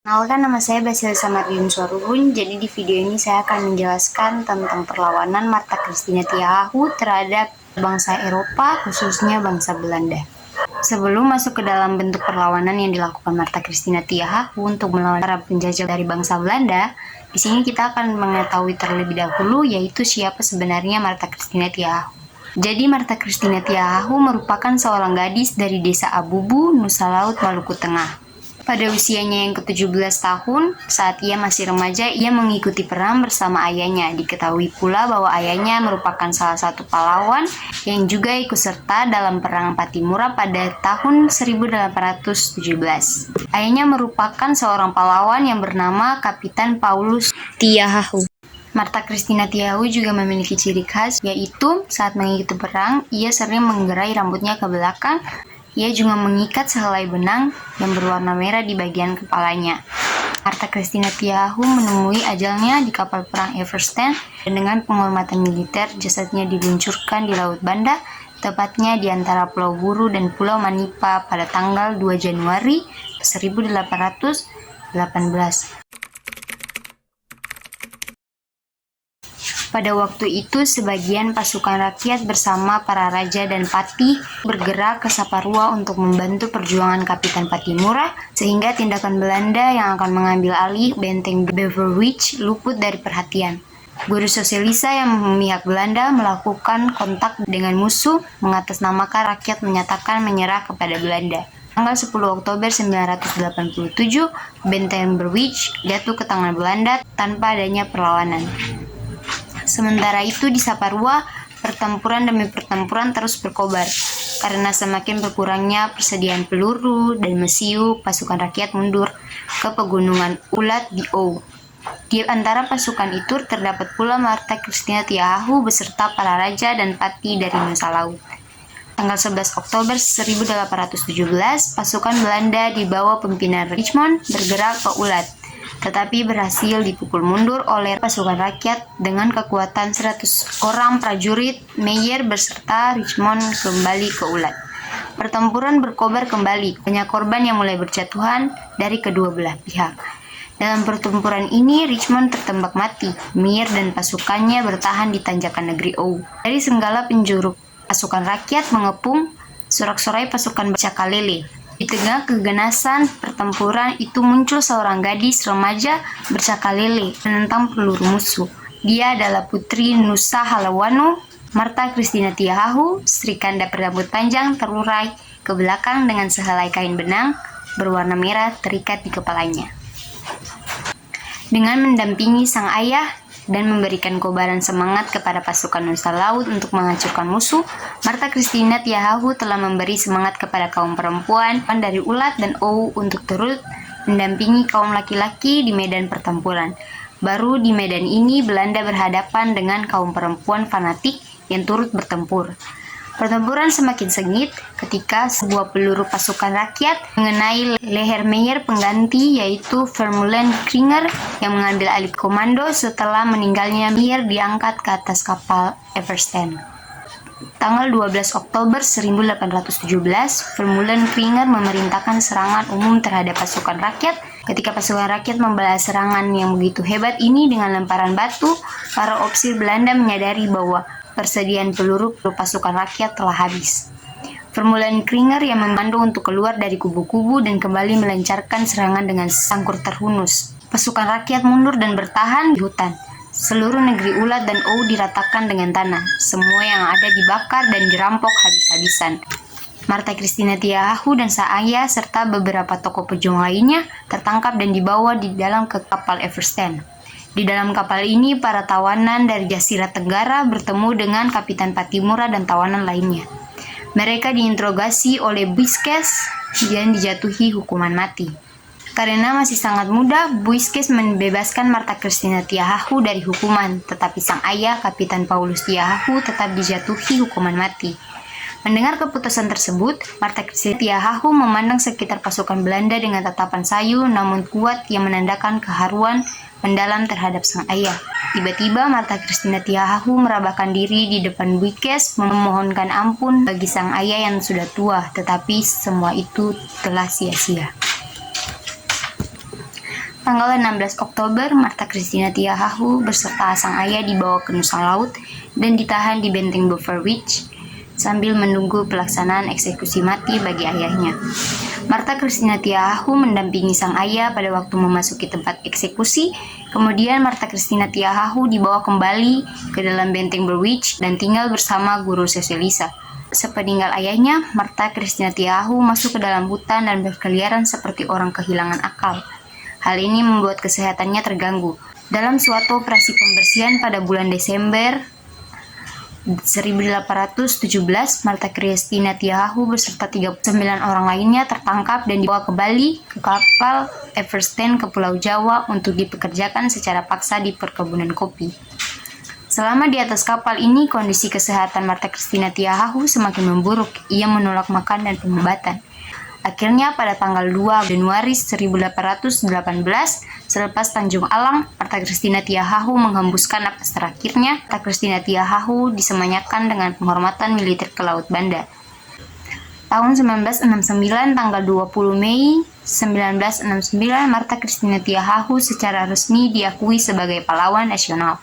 Kenalkan, nama saya Basilisa Mardiun Sorubun. Jadi di video ini saya akan menjelaskan tentang perlawanan Martha Christina Tyahahu terhadap bangsa Eropa, khususnya bangsa Belanda. Sebelum masuk ke dalam bentuk perlawanan yang dilakukan Martha Christina Tyahahu untuk melawan para penjajah dari bangsa Belanda, di sini kita akan mengetahui terlebih dahulu yaitu siapa sebenarnya Martha Christina Tyahahu. Jadi Martha Christina Tyahahu merupakan seorang gadis dari desa Abubu, Nusa Laut, Maluku Tengah. Pada usianya yang ke-17 tahun, saat ia masih remaja, ia mengikuti perang bersama ayahnya. Diketahui pula bahwa ayahnya merupakan salah satu pahlawan yang juga ikut serta dalam perang Patimura pada tahun 1817. Ayahnya merupakan seorang pahlawan yang bernama Kapitan Paulus Tyahahu. Martha Christina Tyahahu juga memiliki ciri khas, yaitu saat mengikuti perang, ia sering menggerai rambutnya ke belakang. Ia juga mengikat sehelai benang yang berwarna merah di bagian kepalanya. Martha Christina Tyahahu menemui ajalnya di kapal perang Everstein, dan dengan penghormatan militer, jasadnya diluncurkan di Laut Banda, tepatnya di antara Pulau Buru dan Pulau Manipa pada tanggal 2 Januari 1818. Pada waktu itu, sebagian pasukan rakyat bersama para raja dan patih bergerak ke Saparua untuk membantu perjuangan Kapitan Patimura, sehingga tindakan Belanda yang akan mengambil alih benteng Beverwijk luput dari perhatian. Guru Sosialisa yang memihak Belanda melakukan kontak dengan musuh, mengatasnamakan rakyat menyatakan menyerah kepada Belanda. Tanggal 10 Oktober 1987, benteng Beverwijk jatuh ke tangan Belanda tanpa adanya perlawanan. Sementara itu di Saparua, pertempuran demi pertempuran terus berkobar. Karena semakin berkurangnya persediaan peluru dan mesiu, pasukan rakyat mundur ke pegunungan Ulat di Ou. Di antara pasukan itu terdapat pula Martha Christina Tyahahu beserta para raja dan patih dari Nusa Laut. Tanggal 11 Oktober 1817, pasukan Belanda di bawah pimpinan Richmond bergerak ke Ulat, tetapi berhasil dipukul mundur oleh pasukan rakyat dengan kekuatan 100 orang prajurit. Meyer beserta Richmond kembali ke Ulat. Pertempuran berkobar kembali, banyak korban yang mulai berjatuhan dari kedua belah pihak. Dalam pertempuran ini, Richmond tertembak mati. Meyer dan pasukannya bertahan di tanjakan negeri Ou. Dari segala penjuru, pasukan rakyat mengepung sorak-sorai pasukan Bercakalele. Di tengah keganasan pertempuran itu muncul seorang gadis remaja Bercakalele menentang peluru musuh. Dia adalah putri Nusa Halawanu, Martha Christina Tyahahu. Sri Kanda berambut panjang terurai ke belakang dengan sehelai kain benang berwarna merah terikat di kepalanya. Dengan mendampingi sang ayah dan memberikan kobaran semangat kepada pasukan Nusa Laut untuk menghancurkan musuh, Martha Christina Tyahahu telah memberi semangat kepada kaum perempuan dari Ulat dan Ou untuk turut mendampingi kaum laki-laki di medan pertempuran. Baru di medan ini Belanda berhadapan dengan kaum perempuan fanatik yang turut bertempur. Pertempuran semakin sengit ketika sebuah peluru pasukan rakyat mengenai leher Meyer pengganti, yaitu Vermeulen Kringer, yang mengambil alih komando setelah meninggalnya Meyer diangkat ke atas kapal Everstein. Tanggal 12 Oktober 1817, Vermeulen Kringer memerintahkan serangan umum terhadap pasukan rakyat. Ketika pasukan rakyat membalas serangan yang begitu hebat ini dengan lemparan batu, para ofisir Belanda menyadari bahwa persediaan peluru pasukan rakyat telah habis. Vermeulen Kringer yang memandu untuk keluar dari kubu-kubu dan kembali melancarkan serangan dengan sangkur terhunus. Pasukan rakyat mundur dan bertahan di hutan. Seluruh negeri Ulat dan Ou diratakan dengan tanah. Semua yang ada dibakar dan dirampok habis-habisan. Martha Christina Tyahahu dan sang ayah serta beberapa tokoh pejuang lainnya tertangkap dan dibawa di dalam ke kapal Everstein. Di dalam kapal ini, para tawanan dari Jazirah Tenggara bertemu dengan Kapitan Patimura dan tawanan lainnya. Mereka diinterogasi oleh Buyscke dan dijatuhi hukuman mati. Karena masih sangat muda, Buyscke membebaskan Martha Christina Tyahahu dari hukuman, tetapi sang ayah, Kapitan Paulus Tyahahu, tetap dijatuhi hukuman mati. Mendengar keputusan tersebut, Martha Christina Tyahahu memandang sekitar pasukan Belanda dengan tatapan sayu namun kuat yang menandakan keharuan mendalam terhadap sang ayah. Tiba-tiba Martha Christina Tyahahu merabahkan diri di depan Buyscke memohonkan ampun bagi sang ayah yang sudah tua, tetapi semua itu telah sia-sia. Tanggal 16 Oktober, Martha Christina Tiahahu beserta sang ayah dibawa ke Nusa Laut dan ditahan di benteng Beverwijk sambil menunggu pelaksanaan eksekusi mati bagi ayahnya. Martha Christina Tiahahu mendampingi sang ayah pada waktu memasuki tempat eksekusi. Kemudian Martha Christina Tiahahu dibawa kembali ke dalam benteng Berwick dan tinggal bersama guru sosialisa. Sepeninggal ayahnya, Martha Christina Tiahahu masuk ke dalam hutan dan berkeliaran seperti orang kehilangan akal. Hal ini membuat kesehatannya terganggu. Dalam suatu operasi pembersihan pada bulan Desember 1817, Martha Christina Tiahahu beserta 39 orang lainnya tertangkap dan dibawa kembali ke kapal Everstein ke Pulau Jawa untuk dipekerjakan secara paksa di perkebunan kopi. Selama di atas kapal ini, kondisi kesehatan Martha Christina Tiahahu semakin memburuk. Ia menolak makan dan pengobatan. Akhirnya pada tanggal 2 Januari 1818, selepas Tanjung Alang, Martha Christina Tiahahu menghembuskan napas terakhirnya. Martha Christina Tiahahu disemanyakan dengan penghormatan militer ke Laut Banda. Tahun 1969, tanggal 20 Mei 1969, Martha Christina Tiahahu secara resmi diakui sebagai pahlawan nasional.